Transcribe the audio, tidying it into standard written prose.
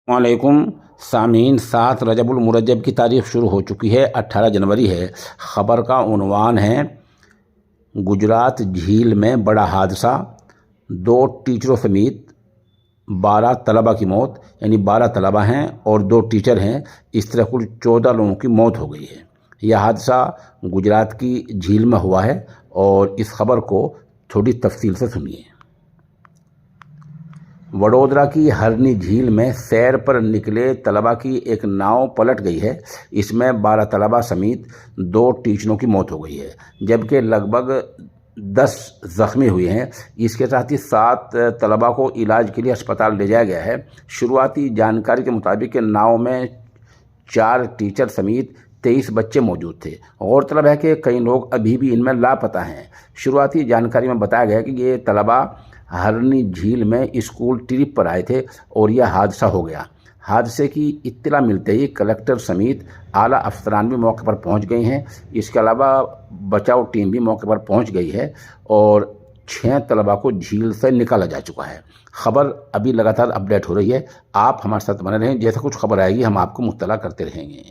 वालेकुम सामीन। 7 रजबुल मुरज्जब की तारीख शुरू हो चुकी है, 18 जनवरी है। ख़बर का उन्वान है, गुजरात झील में बड़ा हादसा, 2 टीचरों समेत 12 तलबा की मौत। यानी 12 तलबा हैं और 2 टीचर हैं। इस तरह कुल 14 लोगों की मौत हो गई है। यह हादसा गुजरात की झील में हुआ है और इस खबर को थोड़ी तफसील से सुनिए। वडोदरा की हरनी झील में सैर पर निकले तलबा की एक नाव पलट गई है। इसमें 12 तलबा समेत 2 टीचरों की मौत हो गई है, जबकि लगभग 10 ज़ख्मी हुए हैं। इसके साथ ही 7 तलबा को इलाज के लिए अस्पताल ले जाया गया है। शुरुआती जानकारी के मुताबिक नाव में 4 टीचर समेत 23 बच्चे मौजूद थे। गौरतलब है कि कई लोग अभी भी इनमें लापता हैं। शुरुआती जानकारी में बताया गया कि ये तलबा हरनी झील में स्कूल ट्रिप पर आए थे और यह हादसा हो गया। हादसे की इत्तला मिलते ही कलेक्टर समेत आला अफसरान भी मौके पर पहुंच गए हैं। इसके अलावा बचाव टीम भी मौके पर पहुंच गई है और 6 तलबा को झील से निकाला जा चुका है। खबर अभी लगातार अपडेट हो रही है। आप हमारे साथ बने रहें, जैसे कुछ खबर आएगी हम आपको मुत्तला करते रहेंगे।